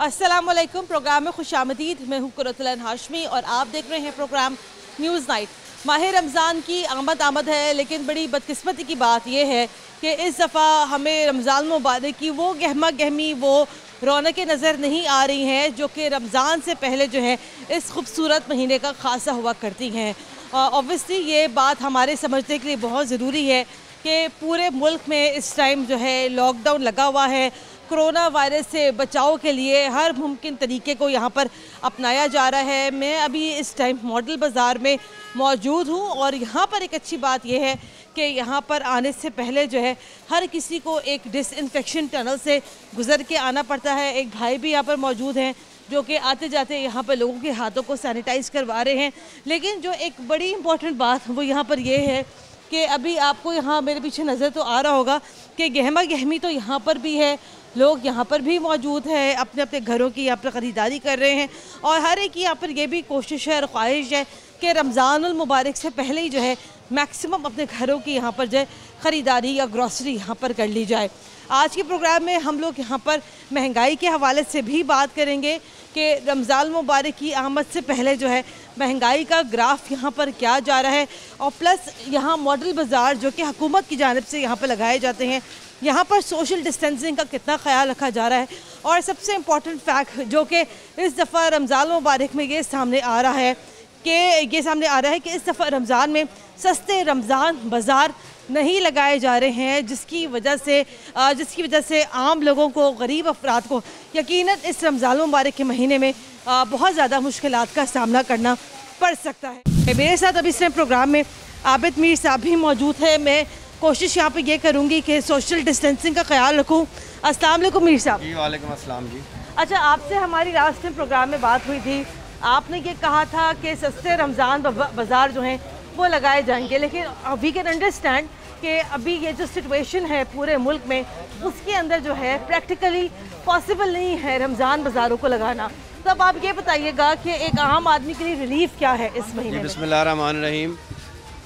अस्सलामुअलैकुम। प्रोग्राम में खुशामदीद। मैं हूँ कुरतुल हाशमी और आप देख रहे हैं प्रोग्राम न्यूज़ नाइट। माह रमज़ान की आमद है, लेकिन बड़ी बदकिस्मती की बात यह है कि इस दफ़ा हमें रमज़ान मुबारक की वो गहमा गहमी, वो रौनकें नज़र नहीं आ रही हैं जो कि रमज़ान से पहले जो है इस खूबसूरत महीने का खासा हुआ करती हैं। ऑब्वियसली ये बात हमारे समझने के लिए बहुत ज़रूरी है कि पूरे मुल्क में इस टाइम जो है लॉकडाउन लगा हुआ है। कोरोना वायरस से बचाव के लिए हर मुमकिन तरीके को यहाँ पर अपनाया जा रहा है। मैं अभी इस टाइम मॉडल बाज़ार में मौजूद हूँ और यहाँ पर एक अच्छी बात यह है कि यहाँ पर आने से पहले जो है हर किसी को एक डिसइंफेक्शन टनल से गुज़र के आना पड़ता है। एक भाई भी यहाँ पर मौजूद हैं जो कि आते जाते यहाँ पर लोगों के हाथों को सैनिटाइज़ करवा रहे हैं। लेकिन जो एक बड़ी इंपॉर्टेंट बात वो यहाँ पर ये है कि अभी आपको यहाँ मेरे पीछे नज़र तो आ रहा होगा कि गहमा गहमी तो यहाँ पर भी है, लोग यहाँ पर भी मौजूद हैं, अपने अपने घरों की यहाँ पर ख़रीदारी कर रहे हैं और हर एक की यहाँ पर ये भी कोशिश है और ख्वाहिश है कि रमज़ानुल मुबारक से पहले ही जो है मैक्सिमम अपने घरों की यहाँ पर जो है ख़रीदारी या ग्रॉसरी यहाँ पर कर ली जाए। आज के प्रोग्राम में हम लोग यहाँ पर महंगाई के हवाले से भी बात करेंगे कि रमज़ान मुबारक की आमद से पहले जो है महंगाई का ग्राफ यहाँ पर क्या जा रहा है और प्लस यहाँ मॉडल बाज़ार जो कि हुकूमत की जानिब से यहाँ पर लगाए जाते हैं, यहाँ पर सोशल डिस्टेंसिंग का कितना ख्याल रखा जा रहा है। और सबसे इम्पॉर्टेंट फैक्ट जो कि इस दफ़ा रमज़ान मुबारक में ये सामने आ रहा है कि इस दफ़ा रमज़ान में सस्ते रमज़ान बाज़ार नहीं लगाए जा रहे हैं, जिसकी वजह से आम लोगों को, गरीब अफराद को यकीनन इस रमज़ान मुबारक के महीने में बहुत ज़्यादा मुश्किलात का सामना करना पड़ सकता है। मेरे साथ अभी इस प्रोग्राम में आबिद मीर साहब भी मौजूद है। मैं कोशिश यहाँ पर ये करूँगी कि सोशल डिस्टेंसिंग का ख्याल रखूँ। अस्सलाम वालेकुम मीर साहब। जी वालेकुम अस्सलाम जी। अच्छा, आपसे हमारी लास्ट में प्रोग्राम में बात हुई थी, आपने ये कहा था कि सस्ते रमज़ान बाज़ार जो हैं वो लगाए जाएंगे, लेकिन वी कैन अंडरस्टैंड कि अभी ये जो सिचुएशन है पूरे मुल्क में उसके अंदर जो है प्रैक्टिकली पॉसिबल नहीं है रमज़ान बाज़ारों को लगाना। तो अब आप ये बताइएगा कि एक आम आदमी के लिए रिलीफ क्या है इस महीने में? बिस्मिल्लाहिर्रहमानिर्रहीम।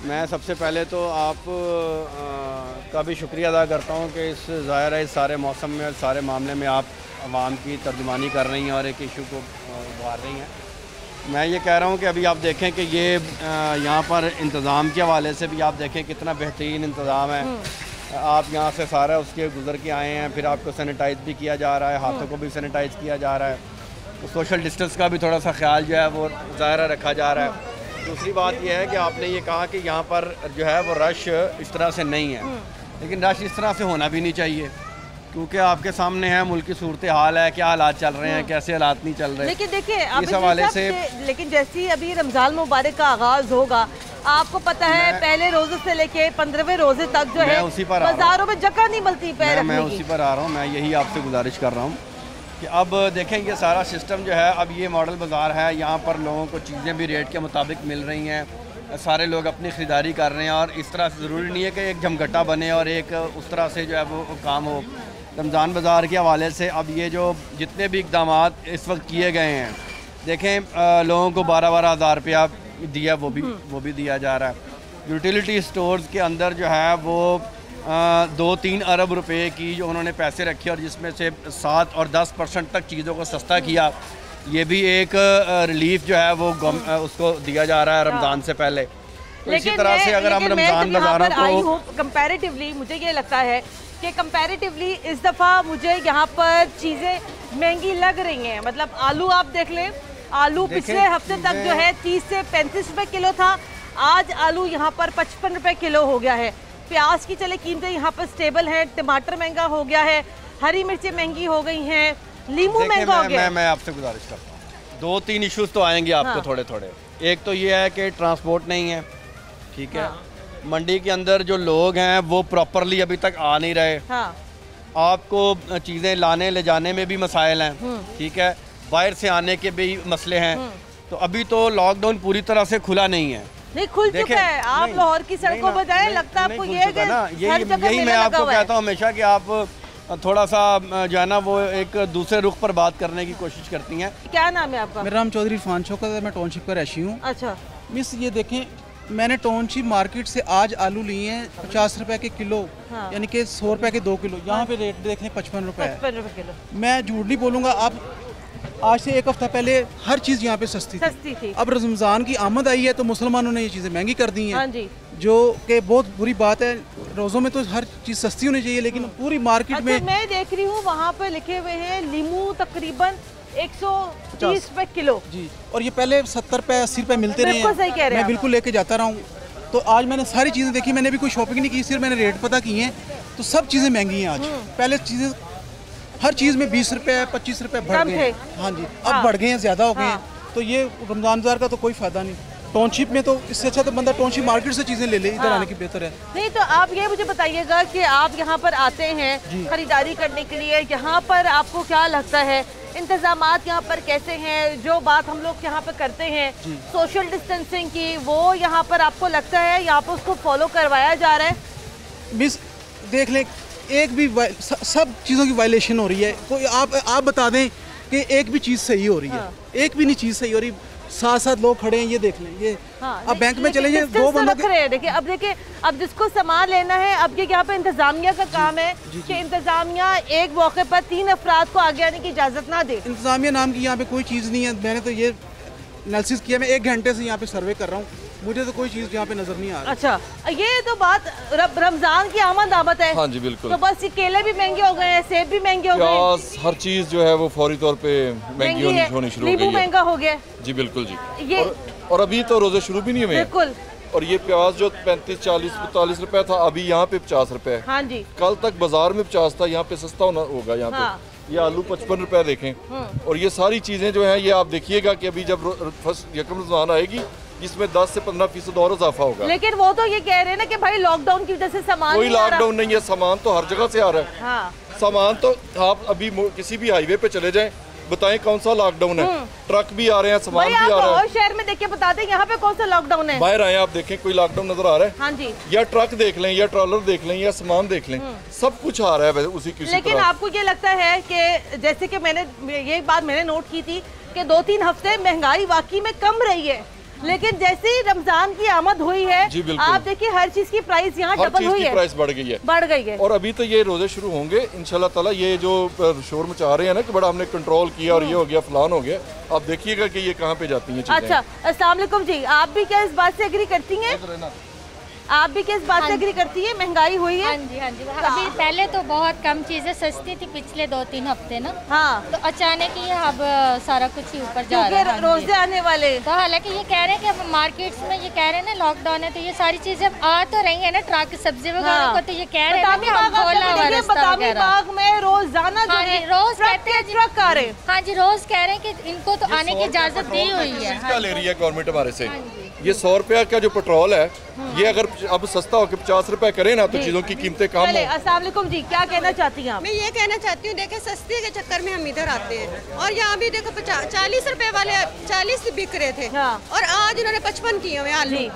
मैं सबसे पहले तो आप का भी शुक्रिया अदा करता हूँ कि इस ज़ाहिर है इस सारे मौसम में और सारे मामले में आप आवाम की तर्जुमानी कर रही हैं और एक इशू को उभार रही हैं। मैं ये कह रहा हूँ कि अभी आप देखें कि ये यहाँ पर इंतज़ाम के हवाले से भी आप देखें कितना बेहतरीन इंतज़ाम है। आप यहाँ से सारा उसके गुज़र के आए हैं, फिर आपको सैनिटाइज़ भी किया जा रहा है, हाथों को भी सैनिटाइज़ किया जा रहा है, तो सोशल डिस्टेंस का भी थोड़ा सा ख्याल जो है वो ज़ाहिर रखा जा रहा है। दूसरी बात यह है कि आपने ये कहा कि यहाँ पर जो है वो रश इस तरह से नहीं है, लेकिन रश इस तरह से होना भी नहीं चाहिए क्योंकि आपके सामने है मुल्क की सूरत हाल है, क्या हालात चल रहे हैं, कैसे हालात नहीं चल रहे। लेकिन देखिए इस हवाले से लेकिन जैसे ही अभी रमज़ान मुबारक का आगाज़ होगा, आपको पता है पहले रोज़े से लेके 15वें रोज़े तक जो है बाज़ारों में जगह नहीं मिलती पैर रखने की। मैं उसी पर आ रहा हूँ। मैं यही आपसे गुजारिश कर रहा हूँ कि अब देखें ये सारा सिस्टम जो है, अब ये मॉडल बाज़ार है, यहाँ पर लोगों को चीज़ें भी रेट के मुताबिक मिल रही हैं, सारे लोग अपनी ख़रीदारी कर रहे हैं और इस तरह से ज़रूरी नहीं है कि एक झमघटा बने और एक उस तरह से जो है वो काम हो। रमज़ान बाज़ार के हवाले से अब ये जो जितने भी इक़दाम इस वक्त किए गए हैं, देखें लोगों को 12-12 हज़ार रुपया दिया, वो भी दिया जा रहा है। यूटिलिटी स्टोर्स के अंदर जो है वो 2-3 अरब रुपए की जो उन्होंने पैसे रखे और जिसमें से 7 और 10% तक चीज़ों को सस्ता किया, ये भी एक रिलीफ जो है वो उसको दिया जा रहा है रमज़ान से पहले। तो इसी तरह से अगर हम रमज़ान बाज़ारों को कंपैरेटिवली, मुझे ये लगता है कि कंपैरेटिवली इस दफ़ा मुझे यहाँ पर चीज़ें महंगी लग रही हैं। मतलब आलू आप देख लें, आलू पिछले हफ्ते तक जो है 30 से 35 रुपये किलो था, आज आलू यहाँ पर 55 रुपये किलो हो गया है। प्याज की चले कीमतें यहाँ पर स्टेबल हैं, टमाटर महंगा हो गया है, हरी मिर्चें महंगी हो गई हैं, लीमू महंगा हो गया। मैं आपसे गुजारिश करता हूँ, 2-3 इश्यूज तो आएंगे आपको थोड़े थोड़े। एक तो ये है कि ट्रांसपोर्ट नहीं है, ठीक है। मंडी के अंदर जो लोग हैं वो प्रॉपरली अभी तक आ नहीं रहे। आपको चीज़ें लाने ले जाने में भी मसाइल हैं, ठीक है, बाहर से आने के भी मसले हैं। तो अभी तो लॉकडाउन पूरी तरह से खुला नहीं है, नहीं खुल चुका है। आप लाहौर की सड़कों पर जाए, लगता है आपको यही मैं आपको कहता हूँ हमेशा कि आप थोड़ा सा जो है ना वो एक दूसरे रुख पर बात करने की कोशिश करती हैं। क्या नाम है आपका? मेरा नाम चौधरी इरफान शौकत है, मैं टाउनशिप का रहशी हूँ। अच्छा मिस, ये देखें मैंने टाउनशिप मार्केट से आज आलू लिए हैं 50 रुपए के किलो, यानी कि 100 रुपए के 2 किलो। यहाँ पे रेट देखें 55 रुपए है। किलो। मैं झूठ नहीं बोलूँगा, आप आज से एक हफ्ता पहले हर चीज़ यहाँ पे सस्ती थी। अब रमज़ान की आमद आई है तो मुसलमानों ने ये चीज़ें महंगी कर दी हैं। हाँ जी। जो कि बहुत बुरी बात है। रोज़ों में तो हर चीज़ सस्ती होनी चाहिए, लेकिन पूरी मार्केट में मैं देख रही हूँ वहाँ पे लिखे हुए हैं लीमू तकरीबन 130 रुपए किलो जी, और ये पहले 70 रुपए 80 रुपए मिलते रहे हैं। सही कह रहे हैं। मैं बिल्कुल लेके जाता रहा हूँ। तो आज मैंने सारी चीज़ें देखी, मैंने भी कोई शॉपिंग नहीं की, सिर्फ मैंने रेट पता किए हैं। तो सब चीज़ें महंगी हैं आज। पहले चीज़ें हर चीज़ में 20 रुपए 25 रुपए बढ़ गए। हाँ जी, अब बढ़ गए हैं, ज़्यादा हो गए हैं। तो ये रमज़ान बाज़ार का तो कोई फ़ायदा नहीं। टाउनशिप में तो इससे अच्छा तो बंदा टाउनशिप मार्केट से चीज़ें ले ले, इधर आने की बेहतर है। नहीं तो आप ये मुझे बताइएगा कि आप यहाँ पर आते हैं खरीदारी करने के लिए, यहाँ पर आपको क्या लगता है इंतजामात यहाँ पर कैसे हैं? जो बात हम लोग यहाँ पर करते हैं सोशल डिस्टेंसिंग की, वो यहाँ पर आपको लगता है यहाँ पर उसको फॉलो करवाया जा रहा है? मिस देख लें, एक भी सब चीज़ों की वायलेशन हो रही है। कोई आप बता दें कि एक भी चीज़ सही हो रही है? एक भी नहीं चीज़ सही हो रही। साथ साथ लोग खड़े हैं, ये देख लें। ये अब बैंक में चले जाए, दो बंदों के देखिए अब जिसको सामान लेना है, अब ये यहाँ पे इंतजामिया का काम है कि इंतजामिया एक मौके पर 3 अफराद को आगे आने की इजाजत ना दे। इंतजामिया नाम की यहाँ पे कोई चीज़ नहीं है। मैंने तो ये एनालिसिस किया, मैं 1 घंटे से यहाँ पे सर्वे कर रहा हूँ, मुझे तो कोई चीज़ यहाँ पे नजर नहीं आ रही। अच्छा, ये तो बात रमजान की आमद है। हाँ जी बिल्कुल। तो बस ये केले भी महंगे हो गए हैं, सेब भी महंगे हो गए, हर चीज जो है वो फौरी तौर पे महंगी होनी शुरू हो गई है। नींबू महंगा हो गया जी बिल्कुल जी। ये और अभी तो रोजे शुरू भी नहीं हुए। बिल्कुल। और ये प्याज जो 35 40 45 रुपए था, अभी यहाँ पे 50 रुपए है। हाँ जी। कल तक बाजार में 50 था, यहाँ पे सस्ता होगा यहाँ पे। ये आलू 55 रुपए देखें। और ये सारी चीजें जो है, ये आप देखिएगा कि अभी जब फर्स्ट यकम रमज़ान आएगी, जिसमें 10 से 15% और इजाफा होगा। लेकिन वो तो ये कह रहे हैं ना कि भाई लॉकडाउन की वजह से सामान कोई लॉकडाउन नहीं है, सामान तो हर जगह से आ रहा है। हाँ। सामान तो आप अभी किसी भी हाईवे पे चले जाएं, बताएं कौन सा लॉकडाउन है? ट्रक भी आ रहे हैं, सामान भी आ रहा है। और शहर में देख के बता दें यहाँ पे कौन सा लॉकडाउन है। बाहर आए आप देखें, कोई लॉकडाउन नजर आ रहा है? हाँ जी। या ट्रक देख लें, या ट्रॉलर देख लें, या सामान देख लें, सब कुछ आ रहा है उसी किसी लेकिन आपको ये लगता है कि जैसे कि ये बात मैंने नोट की थी कि 2-3 हफ्ते महंगाई वाकई में कम रही है, लेकिन जैसे ही रमजान की आमद हुई है, आप देखिए हर चीज की प्राइस यहाँ डबल हुई है, प्राइस बढ़ गई है। और अभी तो ये रोजे शुरू होंगे इंशाल्लाह ताला। ये जो शोर मचा रहे हैं ना कि बड़ा हमने कंट्रोल किया और ये हो गया फलान हो गया, आप देखिएगा कि ये कहाँ पे जाती हैं चीजें। अच्छा, अस्सलाम वालेकुम जी, आप भी क्या इस बात से एग्री करती हैं? आप भी किस बात से एग्री करती है? महंगाई हुई है? हाँ जी हाँ जी। अभी पहले तो बहुत कम चीजें सस्ती थी पिछले 2-3 हफ्ते ना। हाँ। तो अचानक ही अब सारा कुछ ही ऊपर जा रहा है। रोजे आने वाले तो हालांकि ये कह रहे हैं कि अब मार्केट्स में ये कह रहे हैं ना लॉकडाउन है, तो ये सारी चीजें अब आ तो रही है ना, ट्रक सब्जी वगैरह को, तो ये कह रहे हैं बाग में रोजाना रोज कहते हैं ट्रक आ रहे हैं। हाँ जी, रोज कह रहे हैं कि इनको तो आने की इजाजत दी हुई है। ले रही है गवर्नमेंट हमारे से। ये 100 रुपया का जो पेट्रोल है, ये अगर अब सस्ता होकर 50 रुपए करे ना, तो चीजों की कीमतें कम हो। अस्सलाम वालेकुम जी, क्या कहना चाहती हैं आप? मैं ये कहना चाहती हूँ, देखे सस्ती के चक्कर में हम इधर आते हैं और यहाँ भी देखो 40 रुपए वाले 40 बिक रहे थे और आज उन्होंने 55 किए हुए आलू।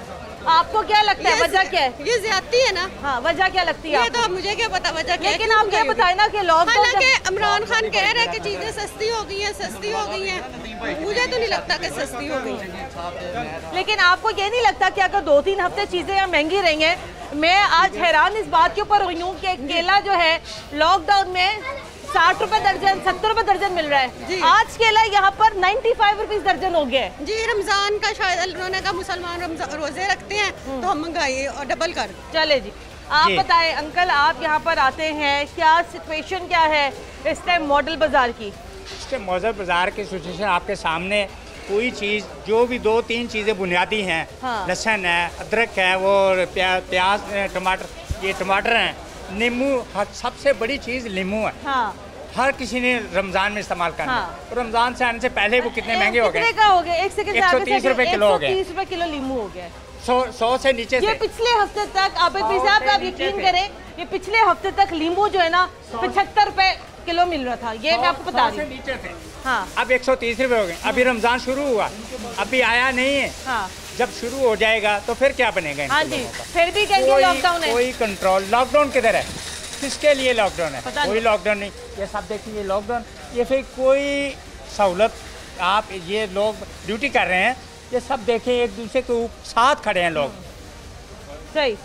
आपको क्या लगता है वजह क्या है? ये ज्यादती है ना। हाँ, वजह क्या लगती है? ये तो मुझे क्या पता वजह क्या है। लेकिन आप ये बताए ना कि लॉकडाउन, हालांकि इमरान खान कह रहे हैं कि चीजें सस्ती हो गई हैं, सस्ती हो गई हैं, मुझे तो नहीं लगता कि सस्ती हो गई है। लेकिन आपको ये नहीं लगता कि अगर 2-3 हफ्ते चीजें यहाँ महंगी रही हैं? मैं आज हैरान इस बात के ऊपर हुई हूँ कि केला जो है लॉकडाउन में 60 रुपए दर्जन 70 रुपए दर्जन मिल रहा है, आज केला यहाँ पर 95 रुपीज दर्जन हो गया है। जी, रमजान का शायद उन्होंने कहा मुसलमान रोजे रखते हैं तो हम महंगाई और डबल कर। चले जी, आप बताएं अंकल, आप यहाँ पर आते हैं, क्या सिचुएशन क्या है इस टाइम मॉडल बाजार की? इस टाइम मॉडल बाजार की सिचुएशन आपके सामने, कोई चीज़ जो भी 2-3 चीज़ें बुनियादी हैं, लहसुन है, अदरक है, वो प्याज, टमाटर, ये टमाटर हैं, नींबू, सबसे बड़ी चीज़ नींबू है। हाँ। हर किसी ने रमजान में इस्तेमाल करना। तो रमजान से आने से पहले वो कितने महंगे हो गए? 130 रुपए किलो हो गए। 130 रुपए किलो नींबू हो गया। 100 से नीचे ये पिछले हफ्ते तक आप यकीन करें, ये पिछले हफ्ते तक नींबू जो है ना 75 रुपए किलो मिल रहा था, ये मैं आपको बता रही हूँ। हाँ। अब 130 रुपए हो गए। अभी रमजान शुरू हुआ, अभी आया नहीं है। हाँ। जब शुरू हो जाएगा तो फिर क्या बनेगा? हाँ जी, फिर भी कहेंगे लॉकडाउन है। कोई कंट्रोल, लॉकडाउन किधर है? किसके लिए लॉकडाउन है? कोई लॉकडाउन नहीं। ये सब देखिए लॉकडाउन, ये फिर कोई सहूलत, आप ये लोग ड्यूटी कर रहे हैं, ये सब देखें एक दूसरे के साथ खड़े हैं लोग। सही,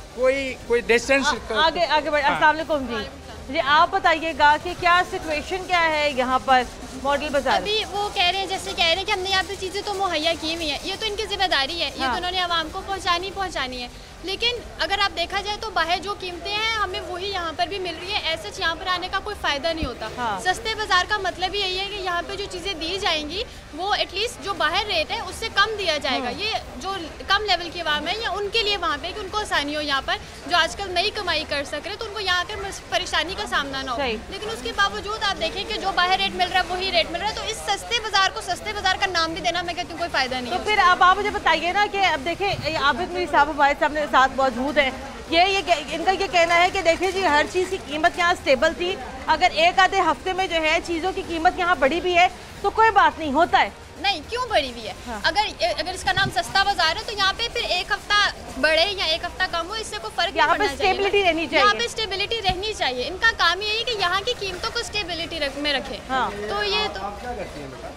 कोई डिस्टेंस आगे बढ़। अस्सलाम वालेकुम जी, जी आप बताइएगा कि क्या सिचुएशन क्या है यहाँ पर मॉडल बाजार? अभी वो कह रहे हैं, जैसे कह रहे हैं कि हमने यहाँ पे चीज़ें तो मुहैया की हुई हैं, ये तो इनकी जिम्मेदारी है, ये तो उन्होंने आवाम को पहुँचानी है। लेकिन अगर आप देखा जाए तो बाहर जो कीमतें हैं हमें वही यहाँ पर भी मिल रही है। ऐसे यहाँ पर आने का कोई फ़ायदा नहीं होता। सस्ते बाज़ार का मतलब यही है कि यहाँ पे जो चीज़ें दी जाएंगी वो एटलीस्ट जो बाहर रेट है उससे कम दिया जाएगा। ये जो कम लेवल की आवाम है या उनके लिए वहाँ पे कि उनको आसानी हो, यहाँ पर जो आजकल नई कमाई कर सक रहे तो उनको यहाँ आकर परेशानी का सामना ना हो। लेकिन उसके बावजूद आप देखें कि जो बाहर रेट मिल रहा है वही रेट मिल रहा है, तो इस सस्ते बाज़ार को सस्ते बाज़ार का नाम भी देना मैं कहती हूँ कोई फ़ायदा नहीं है। तो फिर अब आप मुझे बताइए ना कि अब देखें आबिद मीर साहब हमारे सामने साथ मौजूद है, इनका ये कहना है कि देखिए जी हर चीज़ की कीमत यहाँ स्टेबल थी, अगर एक आधे हफ्ते में जो है चीज़ों की कीमत यहाँ बढ़ी भी है तो कोई बात नहीं होता है। नहीं, क्यों बढ़ी हुई है? अगर इसका नाम सस्ता बाजार है तो यहाँ पे फिर एक हफ्ता बढ़े या एक हफ्ता कम हो इससे कोई फर्क यहाँ पे स्टेबिलिटी रहनी चाहिए। यहाँ पे स्टेबिलिटी रहनी चाहिए। इनका काम यही है कि यहाँ की कीमतों को स्टेबिलिटी में रखे। तो ये तो आप क्या करती हैं बेटा?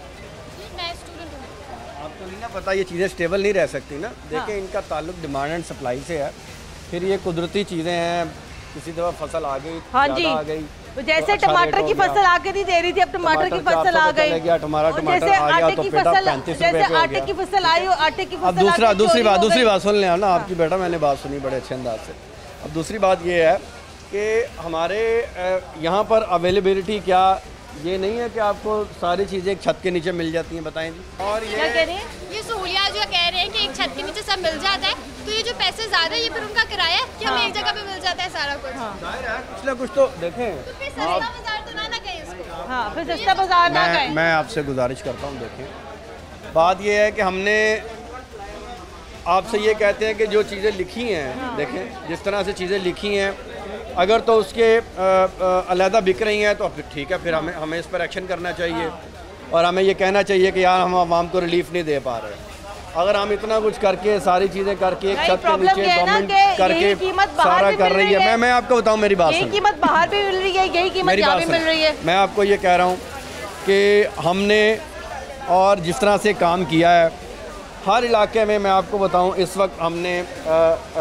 मैं स्टूडेंट हूँ। आपको नहीं ना पता ये चीज़ें स्टेबल नहीं रह सकती ना। देखिए इनका ताल्लुक डिमांड एंड सप्लाई से है, फिर ये कुदरती चीज़ें हैं, किसी दफ़ा फसल आ गई, ज़्यादा आ गई, तो जैसे टमाटर की फसल आके नहीं दे रही थी, अब टमाटर की फसल आ गई, जैसे आटे की फसल, जैसे आटे की फसल आई हो, आटे की फसल। अब दूसरी बात सुन लें ना आपकी बेटा, मैंने बात सुनी बड़े अच्छे अंदाज से। अब दूसरी बात ये है कि हमारे यहाँ पर अवेलेबिलिटी क्या ये नहीं है कि आपको सारी चीज़ें एक छत के नीचे मिल जाती हैं, बताएं जी। और ये क्या कह रहे हैं, ये सहूलियात जो कह रहे हैं कि एक छत के नीचे सब मिल जाता है, तो ये जो पैसे ज़्यादा है ये फिर उनका किराया है कि हमें एक जगह पे मिल जाता है सारा कुछ। जाहिर है कुछ ना कुछ तो देखें, तो फिर सस्ता बाजार तो ना कहें इसको। हाँ, फिर सस्ता बाजार ना कहें। मैं आपसे गुजारिश करता हूँ, देखें बात ये है कि हमने आपसे ये कहते हैं कि जो चीज़ें लिखी हैं, देखें जिस तरह से चीज़ें लिखी हैं, अगर तो उसके अलहदा बिक रही हैं तो फिर ठीक है, फिर हमें इस पर एक्शन करना चाहिए और हमें ये कहना चाहिए कि यार हम आवाम को रिलीफ नहीं दे पा रहे। अगर हम इतना कुछ करके सारी चीज़ें करके एक छत के नीचे गवर्नमेंट करके सारा कर रही है, मैं आपको बताऊं मेरी बात सुनिए, कीमत बाहर भी मिल रही है, यही कीमत यहाँ भी मिल रही है। मैं आपको ये कह रहा हूँ कि हमने और जिस तरह से काम किया है हर इलाके में, मैं आपको बताऊँ इस वक्त हमने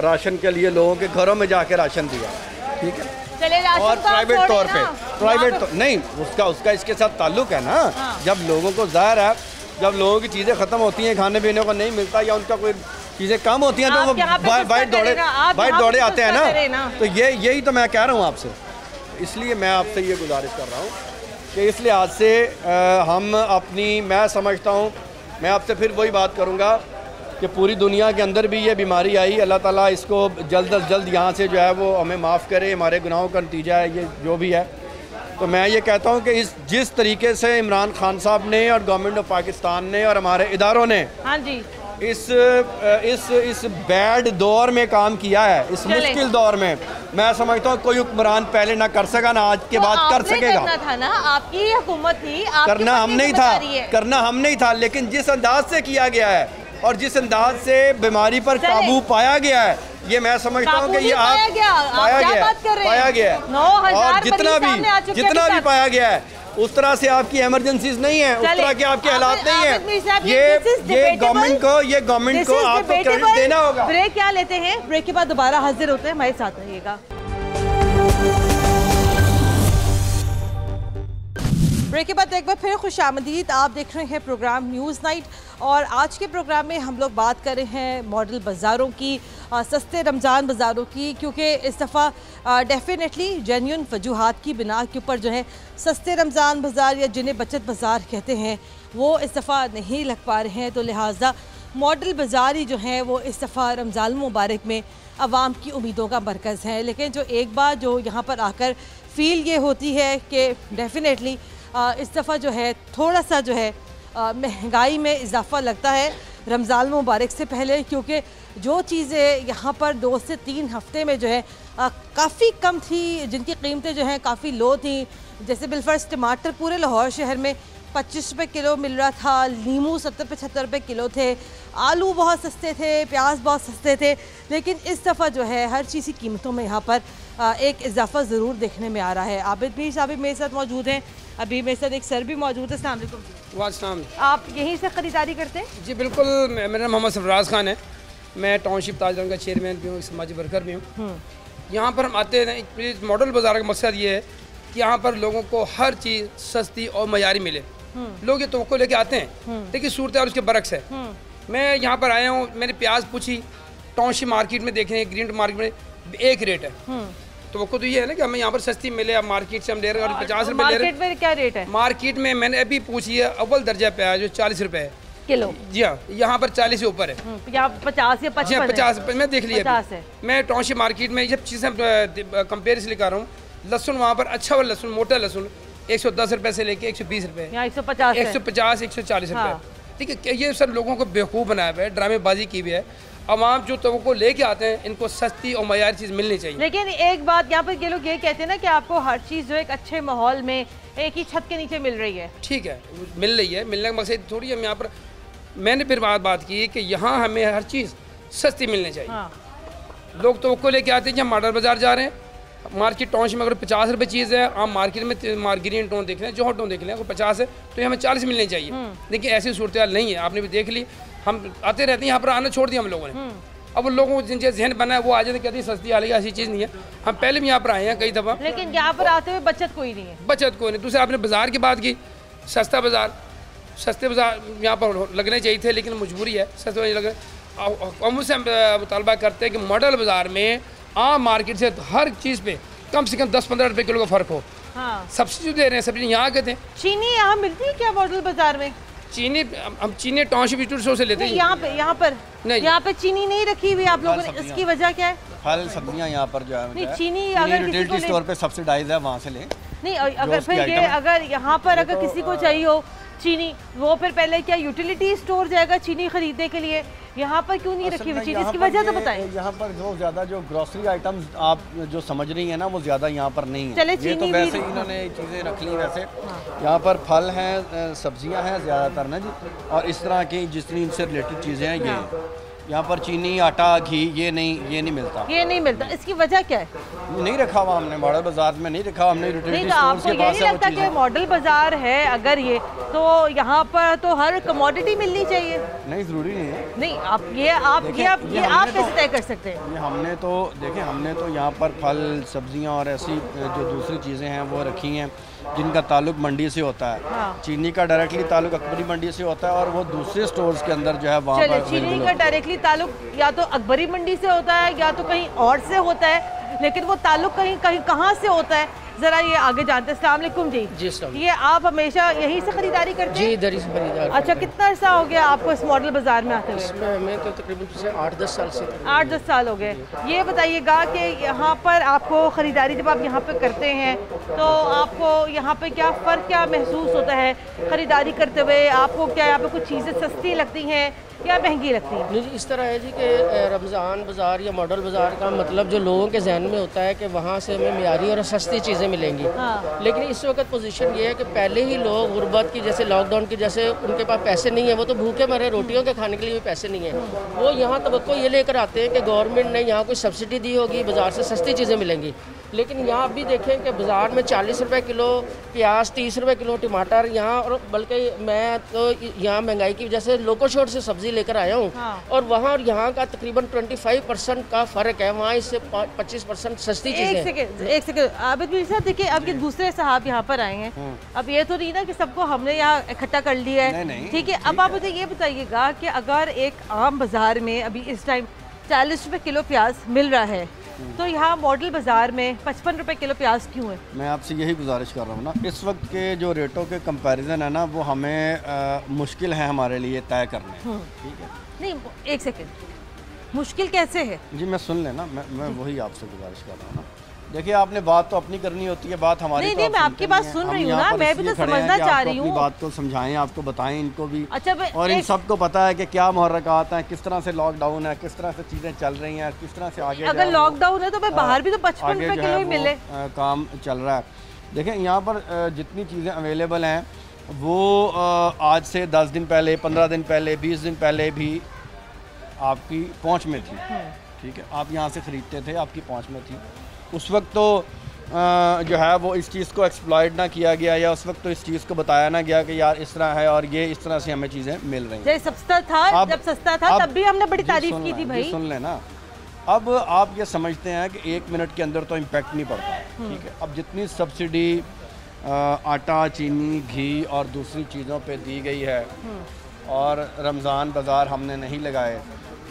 राशन के लिए लोगों के घरों में जाके राशन दिया, ठीक है, और प्राइवेट तौर पे नहीं, उसका इसके साथ ताल्लुक है ना। जब लोगों को ज़ाहिर है, जब लोगों की चीज़ें ख़त्म होती हैं, खाने पीने को नहीं मिलता या उनका कोई चीज़ें कम होती हैं तो वो बाइट दौड़े आते हैं ना। तो यही तो मैं कह रहा हूँ आपसे, इसलिए मैं आपसे ये गुजारिश कर रहा हूँ कि इस लिहाज से हम अपनी, मैं समझता हूँ, मैं आपसे फिर वही बात करूँगा कि पूरी दुनिया के अंदर भी ये बीमारी आई, अल्लाह ताला इसको जल्द अज जल्द यहाँ से जो है वो हमें माफ़ करे, हमारे गुनाहों का नतीजा है ये जो भी है। तो मैं ये कहता हूँ कि जिस तरीके से इमरान खान साहब ने और गवर्नमेंट ऑफ पाकिस्तान ने और हमारे इदारों ने हाँ जी इस बैड दौर में काम किया है, इस मुश्किल दौर में, मैं समझता हूँ कोई हुक्मरान पहले ना कर सका ना आज के बाद कर सकेगा। करना था ना, आपकी हुकूमत थी, करना हम नहीं था, लेकिन जिस अंदाज से किया गया है और जिस अंदाज से बीमारी पर काबू पाया गया है, ये मैं समझता हूँ कि ये पाया गया और जितना भी पाया गया है उस तरह से आपकी इमरजेंसीज नहीं है, उस तरह के आपके हालात नहीं है। ये गवर्नमेंट को आपको क्रेडिट देना होगा। ब्रेक क्या लेते हैं, ब्रेक के बाद दोबारा हाजिर होते हैं, हमारे साथ रहिएगा। ब्रेक के बाद एक बार फिर खुशामदीद, आप देख रहे हैं प्रोग्राम न्यूज़ नाइट और आज के प्रोग्राम में हम लोग बात कर रहे हैं मॉडल बाज़ारों की, सस्ते रमज़ान बाज़ारों की, क्योंकि इस दफ़ा डेफिनेटली जेन्युइन वजूहात की बिना के ऊपर जो है सस्ते रमज़ान बाज़ार या जिन्हें बचत बाज़ार कहते हैं वो इस दफ़ा नहीं लग पा रहे हैं, तो लिहाजा मॉडल बाज़ार ही जो है वो इस दफ़ा रमज़ान मुबारक में आवाम की उम्मीदों का मरकज़ है। लेकिन जो एक बात जो यहाँ पर आकर फील ये होती है कि डेफिनेटली इस दफ़ा जो है थोड़ा सा जो है महंगाई में इजाफ़ा लगता है रमज़ान मुबारक से पहले, क्योंकि जो चीज़ें यहाँ पर 2 से 3 हफ्ते में जो है काफ़ी कम थी, जिनकी कीमतें जो हैं काफ़ी लो थी, जैसे बिलफर्ज टमाटर पूरे लाहौर शहर में 25 रुपये किलो मिल रहा था, नींबू 70-75 रुपये किलो थे, आलू बहुत सस्ते थे, प्याज बहुत सस्ते थे। लेकिन इस दफ़ा जो है हर चीज़ की कीमतों में यहाँ पर एक इजाफ़ा ज़रूर देखने में आ रहा है। आबिद मीर साहब भी मेरे साथ मौजूद हैं, अभी मेरे साथ एक सर भी मौजूद है। अस्सलाम वालेकुम। वालेकुम। आप यहीं से ख़रीदारी करते हैं? जी बिल्कुल, मेरा नाम मोहम्मद सरफराज खान है, मैं टाउनशिप ताजरंग का चेयरमैन भी हूँ, समाजी वर्कर भी हूँ। यहाँ पर हम आते हैं, इस मॉडल बाज़ार का मकसद ये है कि यहाँ पर लोगों को हर चीज़ सस्ती और मयारी मिले। लोग ये तवक्को लेके आते हैं, लेकिन सूरत हाल उसके बरक्स है। मैं यहाँ पर आया हूँ, मैंने प्याज पूछी, टाउनशिप मार्केट में देखे, ग्रीन मार्केट में एक रेट है। तो ये है ना कि हमें यहाँ पर सस्ती मिले, अब मार्केट से हम ले रहे हैं 50 रुपए ले रहे हैं। मार्केट में क्या रेट है? मार्केट में मैंने अभी पूछी है, अव्वल दर्जा प्याज जो 40 रुपए है किलो। जी हाँ, यहाँ पर 40 से ऊपर है, यहाँ 50 या 55 50 मैं देख लिया। मैं टाउनशिप मार्केट में जब चीज़ें कंपेयर से लेकर रहा हूँ, लहसुन वहाँ पर अच्छा वाला लहसुन, मोटा लहसुन 110 रुपए से लेके 120 रुपए, 150 140 रुपए। ठीक है, ये सब लोगों को बेवकूफ़ बनाया हुआ है, ड्रामेबाजी की हुई है। अवाम जो तवक्को लेके आते हैं, इनको सस्ती और मयारी चीज़ मिलनी चाहिए। लेकिन एक बात यहाँ पर ये लोग ये कहते हैं ना कि आपको हर चीज़ जो एक अच्छे माहौल में एक ही छत के नीचे मिल रही है। ठीक है, मिल रही है, मिलने का मकसद थोड़ी हम यहाँ पर, मैंने फिर बात की कि यहाँ हमें हर चीज़ सस्ती मिलनी चाहिए। लोग तवक्को लेके आते हैं, जहाँ मॉडल बाज़ार जा रहे हैं, मार्केट टाउनशिप में अगर 50 रुपये चीज़ है, आप मार्केट में ग्रीन टोन देख लें, जो टोन देख लें, अगर 50 है तो हमें 40 मिलनी चाहिए। लेकिन ऐसी सूरत हाल नहीं है, आपने भी देख ली। हम आते रहते हैं, यहाँ पर आना छोड़ दिया हम लोगों ने। अब उन लोगों को जिनके जहन बना है वो आ जाते, कहती सस्ती आ रही है, ऐसी चीज़ नहीं है। हम पहले भी यहाँ पर आए हैं कई दफ़ा, लेकिन यहाँ पर आते हुए बचत कोई नहीं है। बचत कोई नहीं। दूसरा आपने बाज़ार की बात की, सस्ता बाज़ार, सस्ते बाज़ार यहाँ पर लगने चाहिए थे, लेकिन मजबूरी है, सस्ते नहीं लग रहे। हम उससे मुतालबा करते हैं कि मॉडल बाज़ार में आम मार्केट से हर चीज़ पे कम से कम 10-15 रुपए किलो का फ़र्क हो। सब्सिडी दे रहे हैं, सब्सिडी यहाँ के थे। चीनी यहाँ मिलती है क्या मॉडल बाज़ार में? चीनी हम चीनी टाउनशिप से लेते हैं। यहाँ पर नहीं, यहाँ पे चीनी नहीं रखी हुई आप लोगों ने, इसकी वजह क्या है? फल सब्जियाँ यहाँ पर जो है नहीं, चीनी अगर किसी को स्टोर पे सब्सिडाइज है, वहाँ से ले। नहीं, अगर फिर ये अगर यहाँ पर अगर किसी को चाहिए हो चीनी, वो फिर पहले क्या यूटिलिटी स्टोर जाएगा चीनी खरीदने के लिए? यहाँ पर क्यों नहीं रखी हुई चीनी, इसकी वजह तो बताएं। यहाँ पर जो ज़्यादा जो ग्रोसरी आइटम्स आप जो समझ रही हैं ना, वो ज़्यादा यहाँ पर नहीं है। चले ये तो वैसे इन्होंने चीज़ें रख ली वैसे। यहाँ पर फल हैं, सब्जियाँ हैं ज़्यादातर ना जी, और इस तरह की जितनी इनसे रिलेटेड चीज़ें हैं ये। यहाँ पर चीनी, आटा, घी ये नहीं मिलता। ये नहीं मिलता, इसकी वजह क्या है? नहीं रखा हुआ हमने, मॉडल बाजार में नहीं रखा हमने। नहीं, तो आपको ये नहीं लगता कि मॉडल बाजार है अगर ये, तो यहाँ पर तो हर कमोडिटी मिलनी चाहिए? नहीं, ज़रूरी नहीं है। नहीं, आप कैसे तय कर सकते हैं? ये हमने तो यहाँ पर फल, सब्जियाँ और ऐसी जो दूसरी चीज़ें हैं वो रखी हैं जिनका ताल्लुक मंडी से होता है। चीनी का डायरेक्टली ताल्लुक अकबरी मंडी से होता है, और वो दूसरे स्टोर्स के अंदर जो है वहाँ पर चीनी का डायरेक्टली ताल्लुक या तो अकबरी मंडी से होता है या तो कहीं और से होता है, लेकिन वो ताल्लुक कहीं कहाँ से होता है, जरा ये आगे जानते हैं। अस्सलाम वालेकुम जी। जी, ये आप हमेशा यहीं से खरीदारी करते हैं? जी, इधर ही से खरीदारी। अच्छा, कितना अर्सा हो गया आपको इस मॉडल बाजार में आते हुए? इसमें हमें तो तकरीबन 8-10 साल से। 8-10 साल हो गए। ये बताइएगा कि यहाँ पर आपको ख़रीदारी जब आप यहाँ पे करते हैं तो आपको यहाँ पे क्या फ़र्क क्या महसूस होता है ख़रीदारी करते हुए? आपको क्या यहाँ पे कुछ चीज़ें सस्ती लगती हैं या महंगी लगती है? नहीं जी, इस तरह है जी कि रमज़ान बाज़ार या मॉडल बाज़ार का मतलब जो लोगों के जहन में होता है कि वहाँ से हमें मियारी और सस्ती चीज़ें मिलेंगी। लेकिन इस वक्त पोजीशन ये है कि पहले ही लोग गुर्बत की, जैसे लॉकडाउन की, जैसे उनके पास पैसे नहीं है, वो तो भूखे मरे, रोटियों के खाने के लिए भी पैसे नहीं है, वो यहाँ तवक्को ये लेकर आते हैं कि गवर्नमेंट ने यहाँ कोई सब्सिडी दी होगी, बाज़ार से सस्ती चीज़ें मिलेंगी। लेकिन यहाँ अभी देखें कि बाज़ार में 40 रुपये किलो प्याज, 30 रुपये किलो टमाटर यहाँ, और बल्कि मैं तो यहाँ महंगाई की वजह से लोको शॉट से सब्ज़ी लेकर आया हूँ। और वहाँ और यहाँ का तकरीबन 25% का फ़र्क है, वहाँ इससे 25% सस्ती चीज़ें। एक सेकंड आबिद भी साहब, देखिए अब ये दूसरे साहब यहाँ पर आए हैं, अब ये तो नहीं ना कि सबको हमने यहाँ इकट्ठा कर लिया है, ठीक है। अब आप मुझे ये बताइएगा कि अगर एक आम बाज़ार में अभी इस टाइम 40 रुपये किलो प्याज मिल रहा है, तो यहाँ मॉडल बाज़ार में 55 रुपये किलो प्याज क्यों है? मैं आपसे यही गुजारिश कर रहा हूँ ना, इस वक्त के जो रेटों के कंपैरिजन है ना, वो हमें मुश्किल है हमारे लिए तय करने। ठीक है, नहीं एक सेकंड, मुश्किल कैसे है जी? मैं सुन लेना, मैं वही आपसे गुजारिश कर रहा हूँ ना। देखिए, आपने बात तो अपनी करनी होती है, बात हमारी नहीं, मैं आपकी बात सुन रही हूँ ना, मैं भी तो समझना चाह रही हूँ। बात को समझाएं, आपको बताएं, इनको भी। अच्छा, और इन सबको पता है कि क्या मुहर्रकात हैं, किस तरह से लॉकडाउन है, किस तरह से चीज़ें चल रही हैं, किस तरह से आगे अगर लॉकडाउन है तो भाई बाहर भी तो 55 रुपये किलो ही मिले, काम चल रहा है। देखें, यहाँ पर जितनी चीज़ें अवेलेबल हैं वो आज से 10 दिन पहले, 15 दिन पहले, 20 दिन पहले भी आपकी पहुँच में थी। ठीक है, आप यहाँ से ख़रीदते थे, आपकी पहुँच में थी। उस वक्त तो जो है वो इस चीज़ को एक्सप्लॉइट ना किया गया, या उस वक्त तो इस चीज़ को बताया ना गया कि यार इस तरह है और ये इस तरह से हमें चीज़ें मिल रही हैं। जब सस्ता था तब भी हमने बड़ी तारीफ की थी भाई। सुन लेना, अब आप ये समझते हैं कि 1 मिनट के अंदर तो इम्पेक्ट नहीं पड़ता, ठीक है। अब जितनी सब्सिडी आटा, चीनी, घी और दूसरी चीज़ों पे दी गई है और रमज़ान बाज़ार हमने नहीं लगाए,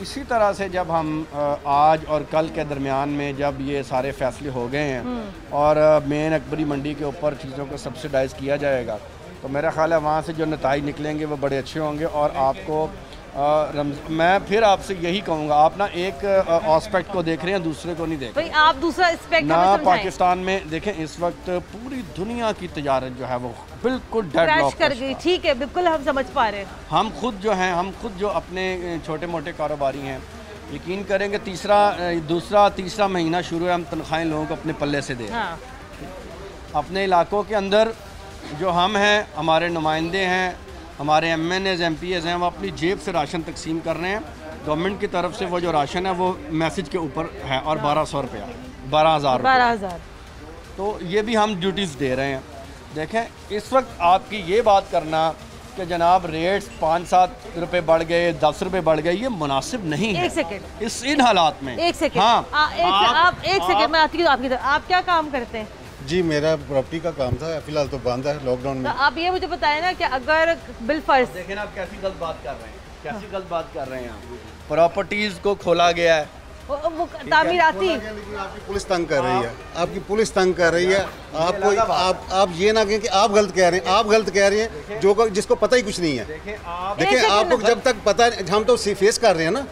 इसी तरह से जब हम आज और कल के दरमियान में जब ये सारे फैसले हो गए हैं और मेन अकबरी मंडी के ऊपर चीज़ों को सब्सिडाइज़ किया जाएगा, तो मेरा ख्याल है वहाँ से जो नताइज निकलेंगे वो बड़े अच्छे होंगे। और आपको मैं फिर आपसे यही कहूँगा, आप ना एक एस्पेक्ट को देख रहे हैं, दूसरे को नहीं देख रहे। आप दूसरा एस्पेक्ट ना पाकिस्तान में देखें, इस वक्त पूरी दुनिया की तजारत जो है वो बिल्कुल डेडलॉक कर गई। ठीक है, बिल्कुल हम समझ पा रहे हैं। हम खुद जो अपने छोटे मोटे कारोबारी हैं, यकीन करेंगे तीसरा महीना शुरू है, हम तनख्वाहें लोगों को अपने पल्ले से दे। अपने इलाकों के अंदर जो हम हैं, हमारे नुमाइंदे हैं, हमारे MNAs MPs हैं, वो अपनी जेब से राशन तकसीम कर रहे हैं। गवर्नमेंट की तरफ से वो जो राशन है वो मैसेज के ऊपर है और 1200 रुपया, 12,000। तो ये भी हम ड्यूटीज़ दे रहे हैं। देखें, इस वक्त आपकी ये बात करना कि जनाब रेट्स 5-7 रुपये बढ़ गए, 10 रुपये बढ़ गए, ये मुनासिब नहीं है। एक सेकेंड, इन हालात में। एक सेकेंड, हाँ, आप एक सेकेंड में आपकी तरफ, आप क्या काम करते हैं? जी, मेरा प्रॉपर्टी का काम था, फिलहाल तो बंद है लॉकडाउन में। तो आप ये मुझे बताएं ना कि अगर बिलफर्ज, देखें आप कैसी गलत बात कर रहे हैं, कैसी गलत बात कर रहे हैं आप। प्रॉपर्टीज़ को खोला गया है, वो तामीराती, आपकी पुलिस तंग कर रही है, आपकी पुलिस तंग कर रही है। आपको आप ये ना कहें कि आप गलत कह रहे हैं, आप गलत कह रहे हैं जो जिसको पता ही कुछ नहीं है। देखें, आपको जब तक पता, हम तो फेस कर रहे हैं ना।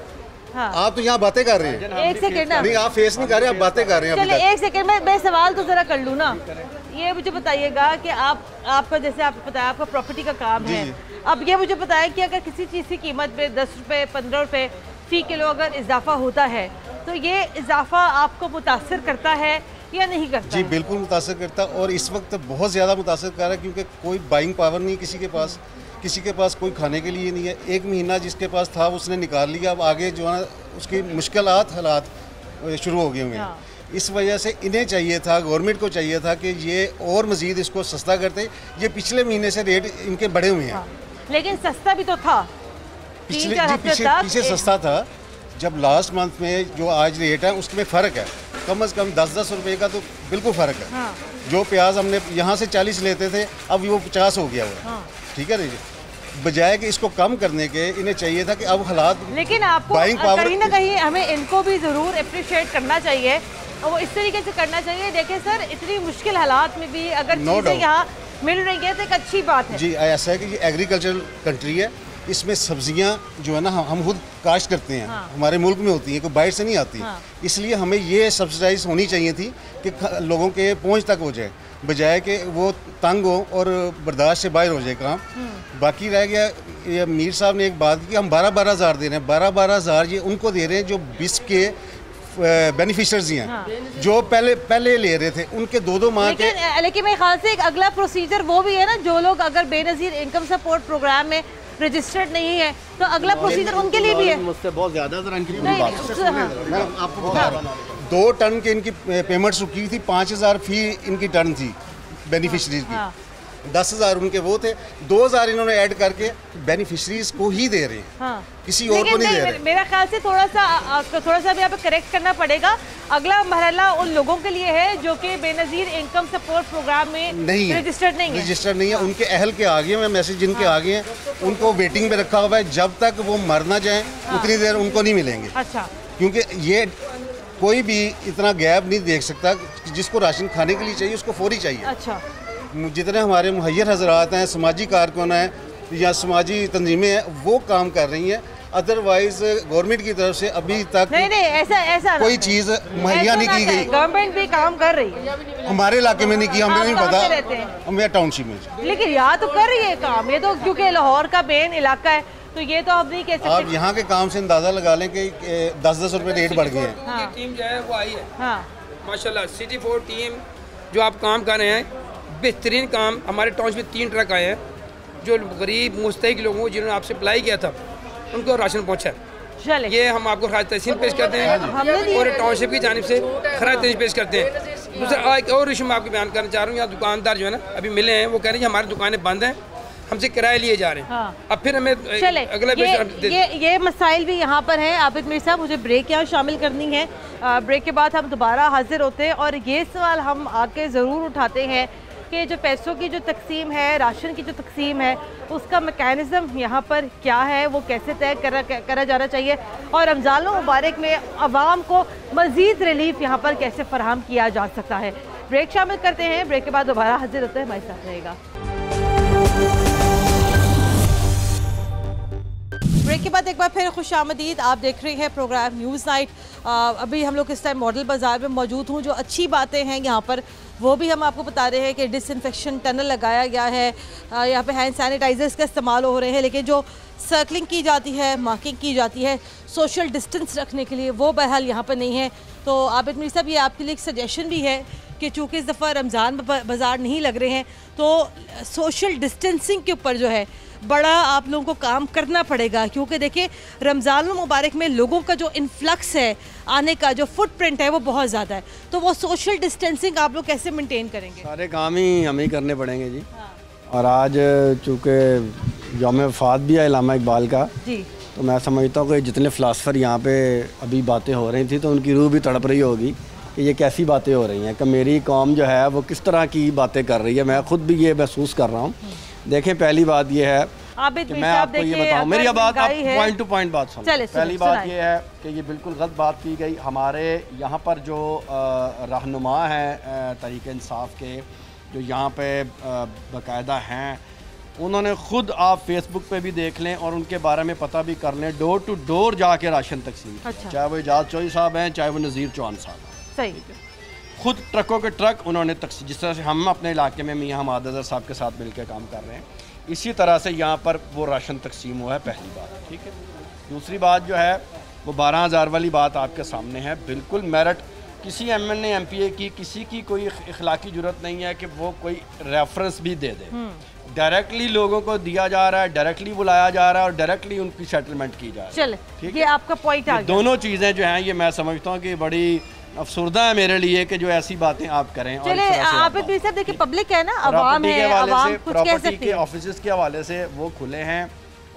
हाँ। आप तो यहाँ बातें कर रहे हैं। एक सेकेंड ना, नहीं, आप फेस नहीं कर रहे, आप बातें कर रहे हैं। चलिए एक सेकेंड में मैं सवाल तो जरा कर लूँ ना। ये मुझे बताइएगा कि आपका जैसे आपको पता है आपका प्रॉपर्टी का काम है, अब ये मुझे बताएं कि अगर किसी चीज़ की कीमत में 10 रुपये 15 रुपये फ़ी किलो अगर इजाफा होता है, तो ये इजाफा आपको मुतासर करता है या नहीं करता? जी, बिल्कुल मुतासर करता, और इस वक्त बहुत ज़्यादा मुतासर कर रहा है, क्योंकि कोई बाइंग पावर नहीं किसी के पास कोई खाने के लिए नहीं है। 1 महीना जिसके पास था उसने निकाल लिया, अब आगे जो है उसकी मुश्किलात हालात शुरू हो गए हुए हैं। इस वजह से इन्हें चाहिए था, गवर्नमेंट को चाहिए था कि ये और मज़ीद इसको सस्ता करते। ये पिछले महीने से रेट इनके बढ़े हुए हैं। लेकिन सस्ता भी तो था, पीछे सस्ता था। जब लास्ट मंथ में जो आज रेट है उसमें फ़र्क है, कम से कम 10-10 रुपये का तो बिल्कुल फ़र्क है। जो प्याज हमने यहाँ से 40 लेते थे, अब वो 50 हो गया हुआ है। ठीक है जी, बजाय कि इसको कम करने के इन्हें चाहिए था कि अब हालात, लेकिन आपको कहीं ना कहीं हमें इनको भी ज़रूर अप्रिशिएट करना चाहिए और वो इस तरीके से करना चाहिए। देखें सर, इतनी मुश्किल हालात में भी अगर चीज़ें यहाँ मिल रही है तो एक अच्छी बात है। जी, ऐसा है कि ये एग्रीकल्चरल कंट्री है, इसमें सब्जियां जो है ना हम खुद काश्त करते हैं। हाँ। हमारे मुल्क में होती है, कोई बाहर से नहीं आती। हाँ। इसलिए हमें ये सब्सिडाइज होनी चाहिए थी कि लोगों के पहुंच तक हो जाए, बजाय कि वो तंग हो और बर्दाश्त से बाहर हो जाए काम। बाकी रह गया, ये मीर साहब ने एक बात की, हम 12-12 हज़ार दे रहे हैं। 12-12 हज़ार ये उनको दे रहे हैं जो BIS के बेनिफिशरीज हैं। हाँ। जो पहले ले रहे थे उनके 2-2 माह के। लेकिन मेरे ख्याल से एक अगला प्रोसीजर वो भी है ना, जो लोग अगर बेनज़ीर इनकम सपोर्ट प्रोग्राम में रजिस्टर्ड नहीं है तो अगला प्रोसीजर उनके लिए भी है। मुझसे बहुत ज़्यादा आपको बता रहा हूं, 2 टन की इनकी पेमेंट रुकी थी, 5,000 फी इनकी टन थी बेनिफिशरीज की। हाँ। 10,000 उनके वो थे, 2,000 इन्होंने ऐड करके बेनिफिशरीज को ही दे रहे हैं। हाँ। किसी और को नहीं दे रहे। मेरा ख्याल से थोड़ा सा भी यहाँ पे करेक्ट करना पड़ेगा। अगला मरहला उन लोगों के लिए है जो कि बेनज़ीर इनकम सपोर्ट प्रोग्राम में नहीं रजिस्टर्ड नहीं है। उनके अहल के आगे में मैसेज जिनके आगे हैं उनको वेटिंग पे रखा हुआ है, जब तक वो मर ना जाए उतनी देर उनको नहीं मिलेंगे। अच्छा, क्योंकि ये कोई भी इतना गैप नहीं देख सकता, जिसको राशन खाने के लिए चाहिए उसको फौरी चाहिए। अच्छा, जितने हमारे मुहैयर हजरात हैं, समाजी कारकुन हैं या समाजी तंजीमें हैं, वो काम कर रही हैं। अदरवाइज गवर्नमेंट की तरफ से अभी तक नहीं ऐसा कोई चीज़ मुहैया नहीं की गई। गवर्नमेंट भी काम कर रही है, हमारे इलाके में नहीं किया, हमें नहीं पता, हम टाउनशिप में। लेकिन यहाँ तो कर रही है काम, ये तो क्योंकि लाहौर का मेन इलाका है तो ये तो अब नहीं कह सकते। आप यहाँ के काम से अंदाजा लगा लें कि 10-10 रुपये रेट बढ़ गए हैं। हाँ। टीम जो है वो आई है। हाँ। माशाल्लाह सिटी 4 टीम जो आप काम कर रहे हैं, बेहतरीन काम। हमारे टाउन में 3 ट्रक आए हैं जो गरीब मुस्तहिक लोगों जिन्होंने आपसे अप्लाई किया था उनको राशन पहुँचा है। ये हम आपको खराज तहसील पेश करते हैं और टाउनशिप की जानिब से खराज तहसील पेश करते हैं। दूसरा एक और इशू मैं आपको बयान करना चाह रहा हूँ। यहाँ दुकानदार जो है ना अभी मिले हैं, वो कह रहे हैं हमारी दुकानें बंद हैं, हमसे किराए लिए जा रहे हैं। हाँ। अब फिर हमें अगला ये मसाइल भी यहाँ पर हैं। आबिद मीर साहब, मुझे ब्रेक यहाँ शामिल करनी है, ब्रेक के बाद हम दोबारा हाजिर होते हैं और ये सवाल हम आके ज़रूर उठाते हैं कि जो पैसों की जो तकसीम है, राशन की जो तकसीम है, उसका मैकेनिज़्म यहाँ पर क्या है, वो कैसे तय करा जाना चाहिए और रमज़ान मुबारक में आवाम को मज़ीद रिलीफ यहाँ पर कैसे फराहम किया जा सकता है। ब्रेक शामिल करते हैं, ब्रेक के बाद दोबारा हाजिर होते हैं, हमारे साथ रहेगा। ब्रेक के बाद एक बार फिर खुशामदीद। आप देख रहे हैं प्रोग्राम न्यूज़ नाइट। अभी हम लोग इस टाइम मॉडल बाज़ार में मौजूद हूँ। जो अच्छी बातें हैं यहाँ पर वो भी हम आपको बता रहे हैं कि डिसइंफेक्शन टनल लगाया गया है, यहाँ पे हैंड सैनिटाइजर्स का इस्तेमाल हो रहे हैं, लेकिन जो सर्कलिंग की जाती है, मार्किंग की जाती है सोशल डिस्टेंस रखने के लिए, वो बहरहाल यहाँ पर नहीं है। तो आबिद मीर साहब, ये आपके लिए एक सजेशन भी है कि चूँकि इस दफ़ा रमज़ान बाज़ार नहीं लग रहे हैं तो सोशल डिस्टेंसिंग के ऊपर जो है बड़ा आप लोगों को काम करना पड़ेगा, क्योंकि देखिए रमज़ान मुबारक में लोगों का जो इन्फ्लक्स है आने का, जो फुटप्रिंट है वो बहुत ज़्यादा है। तो वो सोशल डिस्टेंसिंग आप लोग कैसे मेंटेन करेंगे? सारे काम ही हमें ही करने पड़ेंगे जी। हाँ। और आज चूँकि यौम वफ़ात भी है इल्लामा इकबाल का जी, तो मैं समझता हूँ कि जितने फ़िलासफ़र यहाँ पे अभी बातें हो रही थी तो उनकी रूह भी तड़प रही होगी कि ये कैसी बातें हो रही हैं, कि मेरी कौम जो है वो किस तरह की बातें कर रही है। मैं ख़ुद भी ये महसूस कर रहा हूँ। देखें, पहली बात ये है कि मैं आपको ये बताऊँ, मेरी बात आप पॉइंट टू पॉइंट बात सुनो। पहली बात ये है कि ये बिल्कुल गलत बात की गई। हमारे यहाँ पर जो रहनुमा हैं तहरीक इंसाफ के, जो यहाँ पे बाकायदा हैं, उन्होंने ख़ुद आप फेसबुक पे भी देख लें और उनके बारे में पता भी कर लें, डोर टू डोर जाके राशन तकसीम। अच्छा। चाहे वो एजाज चौधरी साहब हैं, चाहे वो नज़ीर चौहान साहब हैं, सही, खुद ट्रकों के ट्रक उन्होंने तकसीम, जिस तरह से हम अपने इलाके में मियां हमाद अज़हर साहब के साथ मिलकर काम कर रहे हैं, इसी तरह से यहाँ पर वो राशन तकसीम हुआ है। पहली बात, ठीक है। दूसरी बात जो है वो 12,000 वाली बात आपके सामने है। बिल्कुल मेरिट किसी MNA MPA की, किसी की कोई इखलाकी जरूरत नहीं है कि वो कोई रेफरेंस भी दे दे। डायरेक्टली लोगों को दिया जा रहा है, डायरेक्टली बुलाया जा रहा है और डायरेक्टली उनकी सेटलमेंट की जा रही है। ठीक है, ये आपका पॉइंट आ गया। दोनों चीज़ें जो हैं ये मैं समझता हूँ कि बड़ी अफसुर्दा है मेरे लिए कि जो ऐसी बातें आप करें। चले आप देखिए, पब्लिक है ना, आवाम है, आवाम कुछ कह सकती है। ऑफिस के हवाले से वो खुले हैं,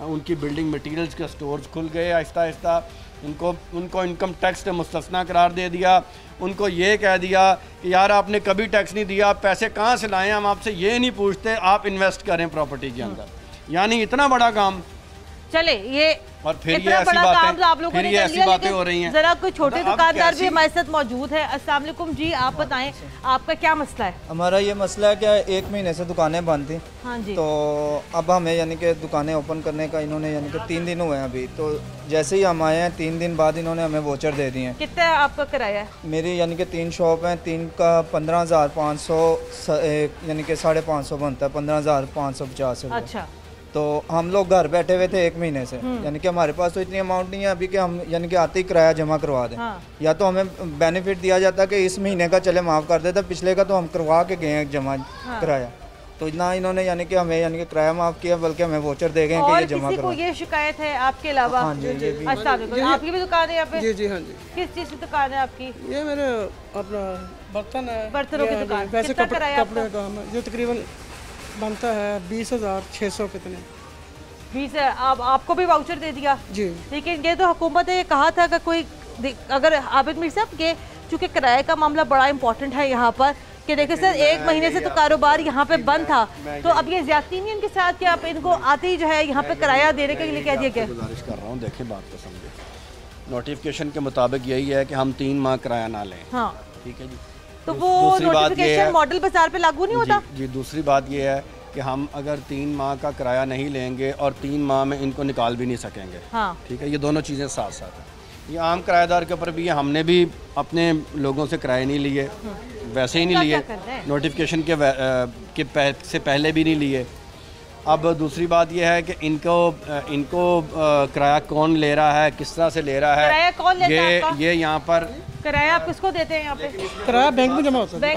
उनकी बिल्डिंग मटीरियल्स के स्टोर्स खुल गए आहिस्ता आहिस्ता। उनको इनकम टैक्स से मुस्तस्ना करार दे दिया। उनको ये कह दिया कि यार आपने कभी टैक्स नहीं दिया, आप पैसे कहाँ से लाएं, हम आपसे ये नहीं पूछते, आप इन्वेस्ट करें प्रॉपर्टी के अंदर। यानी इतना बड़ा काम। चले ये और फिर ये ऐसी बातें, फिर ये ऐसी बातें हो रही हैं। जरा कोई छोटे दुकानदार भी हमारे साथ मौजूद है। अस्सलाम वालेकुम जी, आप बताएं आपका क्या मसला है? हमारा ये मसला है कि 1 महीने से दुकानें बंद थी। हाँ जी। तो अब हमें यानी कि दुकानें ओपन करने का इन्होंने यानी कि 3 दिन हुए हैं अभी। तो जैसे ही हम आए हैं 3 दिन बाद इन्होंने हमें वोचर दे दिए हैं। कितना आपका किराया है? मेरी यानी कि 3 शॉप हैं, 3 का 15,500 यानी कि 550 बनता है, 15,550 रुपये। अच्छा। तो हम लोग घर बैठे हुए थे 1 महीने से, यानी कि हमारे पास तो इतनी अमाउंट नहीं है अभी कि हम यानी कि आते ही किराया जमा करवा दें। हाँ। या तो हमें बेनिफिट दिया जाता कि इस महीने का चले माफ़ कर देता, पिछले का तो हम करवा के गए हैं जमा। हाँ। किराया तो ना इन्होंने यानी कि हमें यानी कि किराया माफ़ किया, बल्कि हमें वोचर दे गए कि ये जमा करवा। ये शिकायत है आपके अलावा? हाँ जी। आपकी भी दुकान है यहाँ पे? जी जी, हाँ जी। किस चीज़ की दुकान है आपकी? ये मेरे अपना बर्तन है, बर्तनों की दुकान। वैसे कपड़े का काम है, जो तकरीबन बनता है 20,600 कितने 20 है। आपको भी वाउचर दे दिया जी। लेकिन ये तो हुकूमत ने कहा था कि कोई अगर आबिद मीर साहब के चूँकि किराए का मामला बड़ा इंपॉर्टेंट है यहाँ पर कि देखिए सर 1 महीने से तो कारोबार यहाँ पे बंद था, तो अब ये ज्यादती नहीं इनके साथ कि आप इनको आते ही जो है यहाँ पे किराया देने के लिए कह दिया क्या? गुजारिश कर रहा हूँ, देखिए बात तो समझे, नोटिफिकेशन के मुताबिक यही है कि हम 3 माह किराया ना लें। हाँ ठीक है जी। तो वो नोटिफिकेशन मॉडल बाजार पे लागू नहीं होता? जी। दूसरी बात ये है कि हम अगर 3 माह का किराया नहीं लेंगे और 3 माह में इनको निकाल भी नहीं सकेंगे। हाँ। ठीक है, ये दोनों चीज़ें साथ साथ हैं। ये आम किराएदार के ऊपर भी, हमने भी अपने लोगों से किराए नहीं लिए, वैसे ही नहीं लिए, नोटिफिकेशन के से पहले भी नहीं लिए। अब दूसरी बात यह है कि इनको किराया कौन ले रहा है, किस तरह से ले रहा है, किराया कौन लेता है आपका? ये यहाँ पर किराया आप किसको देते हैं यहाँ पे? किराया बैंक में जमा होता है।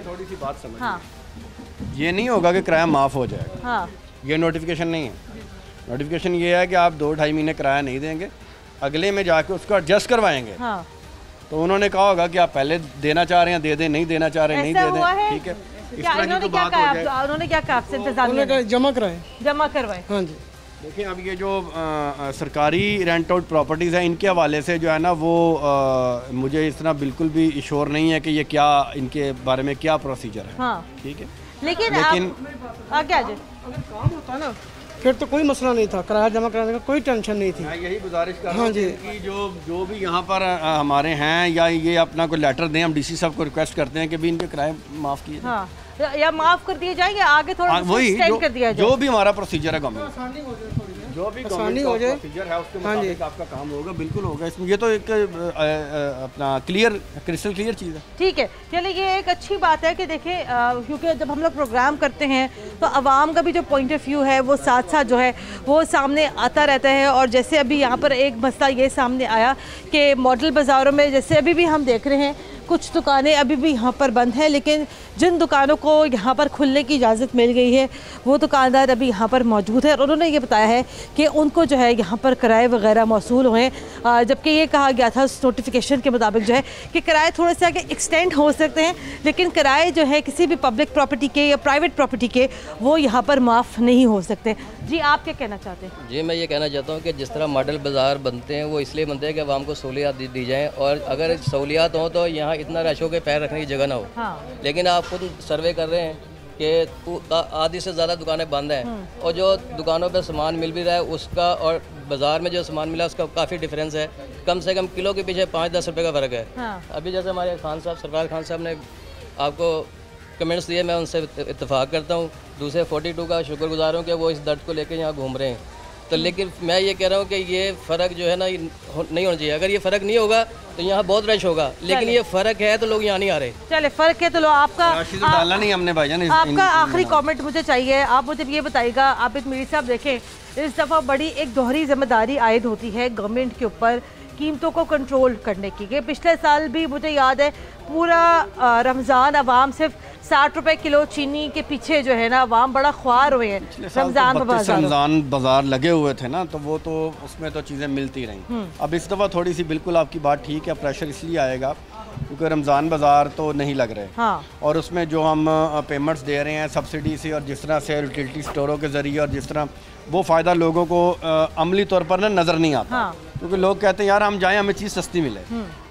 थोड़ी सी बात समझ, ये नहीं होगा कि किराया माफ़ हो जाएगा। हाँ। ये नोटिफिकेशन नहीं है। नोटिफिकेशन ये है कि आप 2-2.5 महीने किराया नहीं देंगे, अगले में जाके उसको एडजस्ट करवाएंगे। हाँ। तो उन्होंने कहा होगा कि आप पहले देना चाह रहे हैं दे दें, नहीं देना चाह रहे हैं नहीं दे दें। ठीक है, इस तरह की क्या कहा? उन्होंने क्या कहा आपसे? इंतजामिया जमा करवाए। हाँ जी। देखिए अब ये जो सरकारी रेंट आउट प्रॉपर्टीज़ हैं इनके हवाले से जो है ना वो मुझे इस तरह बिल्कुल भी श्योर नहीं है कि ये क्या इनके बारे में क्या प्रोसीजर है। हाँ। ठीक है, लेकिन आगे आ जाए अगर काम होता ना फिर तो कोई मसला नहीं था, किराया जमा कराने का कोई टेंशन नहीं थी। मैं यही गुजारिश कर रहा हूँ कि जो भी यहाँ पर हमारे हैं या ये अपना कोई लेटर दें, हम डीसी साहब को रिक्वेस्ट करते हैं कि भी इनके किराए माफ़ किए हाँ, या माफ़ कर दिए जाए या आगे थोड़ा वही कर दिया जाए। जो भी हमारा प्रोसीजर है गवर्नमेंट जो भी आसानी हो जाए प्रोसीजर है उसके मुताबिक आपका काम होगा, बिल्कुल होगा। इसमें ये तो एक अपना क्रिस्टल क्लियर चीज़ है। ठीक है, चलिए ये एक अच्छी बात है कि देखें क्योंकि जब हम लोग प्रोग्राम करते हैं तो आवाम का भी जो पॉइंट ऑफ व्यू है वो साथ साथ जो है वो सामने आता रहता है। और जैसे अभी यहाँ पर एक मसला ये सामने आया कि मॉडल बाज़ारों में जैसे अभी भी हम देख रहे हैं कुछ दुकानें अभी भी यहाँ पर बंद हैं, लेकिन जिन दुकानों को यहाँ पर खुलने की इजाज़त मिल गई है वो दुकानदार अभी यहाँ पर मौजूद है और उन्होंने ये बताया है कि उनको जो है यहाँ पर किराए वगैरह मौसूल हुए, जबकि ये कहा गया था उस नोटिफिकेशन के मुताबिक जो है कि किराए थोड़े से आगे एक्सटेंड हो सकते हैं, लेकिन किराए जो है किसी भी पब्लिक प्रॉपर्टी के या प्राइवेट प्रॉपर्टी के वो यहाँ पर माफ़ नहीं हो सकते। जी आप क्या कहना चाहते हैं? जी मैं ये कहना चाहता हूँ कि जिस तरह मॉडल बाज़ार बनते हैं वो इसलिए बनते हैं कि आवाम को सहूलियात दी जाएँ, और अगर सहूलियात हो तो यहाँ इतना रश हो के पैर रखने की जगह ना हो। हाँ। लेकिन आप खुद सर्वे कर रहे हैं कि आधी से ज़्यादा दुकानें बंद हैं और जो दुकानों पे सामान मिल भी रहा है उसका और बाज़ार में जो सामान मिला उसका काफ़ी डिफरेंस है, कम से कम किलो के पीछे 5-10 रुपये का फ़र्क है। हाँ। अभी जैसे हमारे सरफराज खान साहब ने आपको कमेंट्स दिए, मैं उनसे इत्तेफाक करता हूँ। दूसरे 42 का शुक्रगुजार हूँ कि वो इस दर्द को लेकर यहाँ घूम रहे हैं। तो लेकिन मैं ये कह रहा हूँ कि ये फ़र्क जो है ना नहीं होना चाहिए। अगर ये फ़र्क नहीं होगा तो यहाँ बहुत रश होगा, लेकिन ये फ़र्क है तो लोग यहाँ नहीं आ रहे। चले फ़र्क है तो लो आपका डालना नहीं हमने भाईजान। आपका आखिरी कमेंट मुझे चाहिए, आप मुझे ये बताइएगा। आबिद मीरी साहब देखें इस दफ़ा बड़ी एक दोहरी जिम्मेदारी आयद होती है गवर्नमेंट के ऊपर कीमतों को कंट्रोल करने की। पिछले साल भी मुझे याद है पूरा रमज़ान अवाम सिर्फ 60 रुपए किलो चीनी के पीछे जो है ना अवाम बड़ा ख्वार हुए हैं। रमज़ान बाजार लगे हुए थे ना तो वो तो उसमें तो चीज़ें मिलती रहीं। अब इस दफ़ा थोड़ी सी बिल्कुल आपकी बात ठीक है, प्रेशर इसलिए आएगा क्योंकि रमज़ान बाज़ार तो नहीं लग रहे। हाँ। और उसमें जो हम पेमेंट्स दे रहे हैं सब्सिडी से और जिस तरह से यूटिलिटी स्टोरों के ज़रिए और जिस तरह वो फ़ायदा लोगों को अमली तौर पर ना नज़र नहीं आता। हाँ। क्योंकि लोग कहते हैं यार हम जाएं हमें चीज़ सस्ती मिले।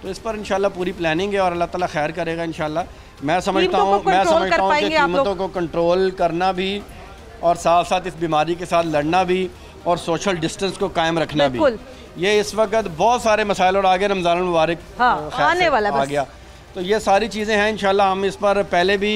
तो इस पर इंशाल्लाह पूरी प्लानिंग है और अल्लाह ताला खैर करेगा इंशाल्लाह। मैं समझता हूँ कि कीमतों को कंट्रोल करना भी और साथ साथ इस बीमारी के साथ लड़ना भी और सोशल डिस्टेंस को कायम रखना भी, ये इस वक्त बहुत सारे मसाइल और आगे रमज़ान मुबारक आने वाला आ गया तो ये सारी चीज़ें हैं। इंशाल्लाह हम इस पर पहले भी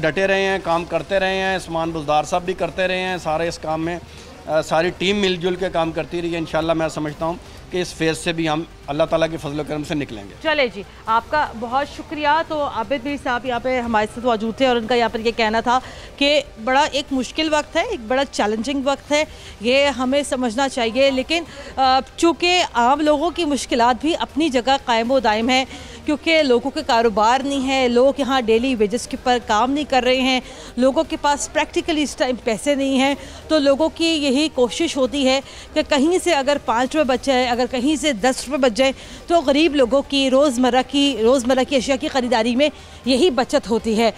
डटे रहे हैं, काम करते रहे हैं, उस्मान बुज़दार साहब भी करते रहे हैं, सारे इस काम में सारी टीम मिलजुल के काम करती रही है। इंशाल्लाह मैं समझता हूँ कि इस फेज़ से भी हम अल्लाह ताला के फजल करम से निकलेंगे। चले जी, आपका बहुत शुक्रिया। तो आबिद मीर साहब यहाँ पे हमारे साथ मौजूद थे और उनका यहाँ पर ये कहना था कि बड़ा एक मुश्किल वक्त है, एक बड़ा चैलेंजिंग वक्त है, ये हमें समझना चाहिए। लेकिन चूँकि आम लोगों की मुश्किलात भी अपनी जगह कायम व दायम है क्योंकि लोगों के कारोबार नहीं है, लोग यहाँ डेली वेजेस के पर काम नहीं कर रहे हैं, लोगों के पास प्रैक्टिकली इस टाइम पैसे नहीं हैं। तो लोगों की यही कोशिश होती है कि कहीं से अगर 5 रुपये बच जाए, अगर कहीं से 10 रुपये बच जाए तो गरीब लोगों की रोज़मर्रा की अशिया की ख़रीदारी में यही बचत होती है।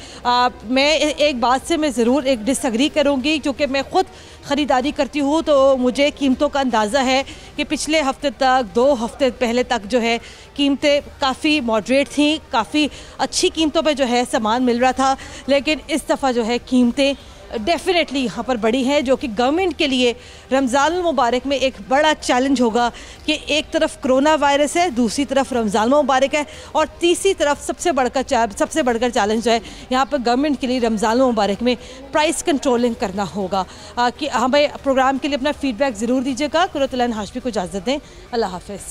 मैं एक बात से मैं ज़रूर एक डिसएग्री करूँगी क्योंकि मैं ख़ुद ख़रीदारी करती हूँ तो मुझे कीमतों का अंदाज़ा है कि पिछले हफ्ते तक 2 हफ्ते पहले तक जो है कीमतें काफ़ी मॉडरेट थी, काफ़ी अच्छी कीमतों पे जो है सामान मिल रहा था। लेकिन इस दफ़ा जो है कीमतें डेफिनेटली यहाँ पर बड़ी है जो कि गवर्नमेंट के लिए रमज़ान मुबारक में एक बड़ा चैलेंज होगा कि एक तरफ कोरोना वायरस है, दूसरी तरफ रमज़ान मुबारक है और तीसरी तरफ सबसे बढ़कर चैलेंज जो है यहाँ पर गवर्नमेंट के लिए रमज़ान मुबारक में प्राइस कंट्रोलिंग करना होगा। कि हमें प्रोग्राम के लिए अपना फ़ीडबैक ज़रूर दीजिएगा। कुरतुल हाशमी को इजाज़त दें। अल्लाह हाफ़िज़।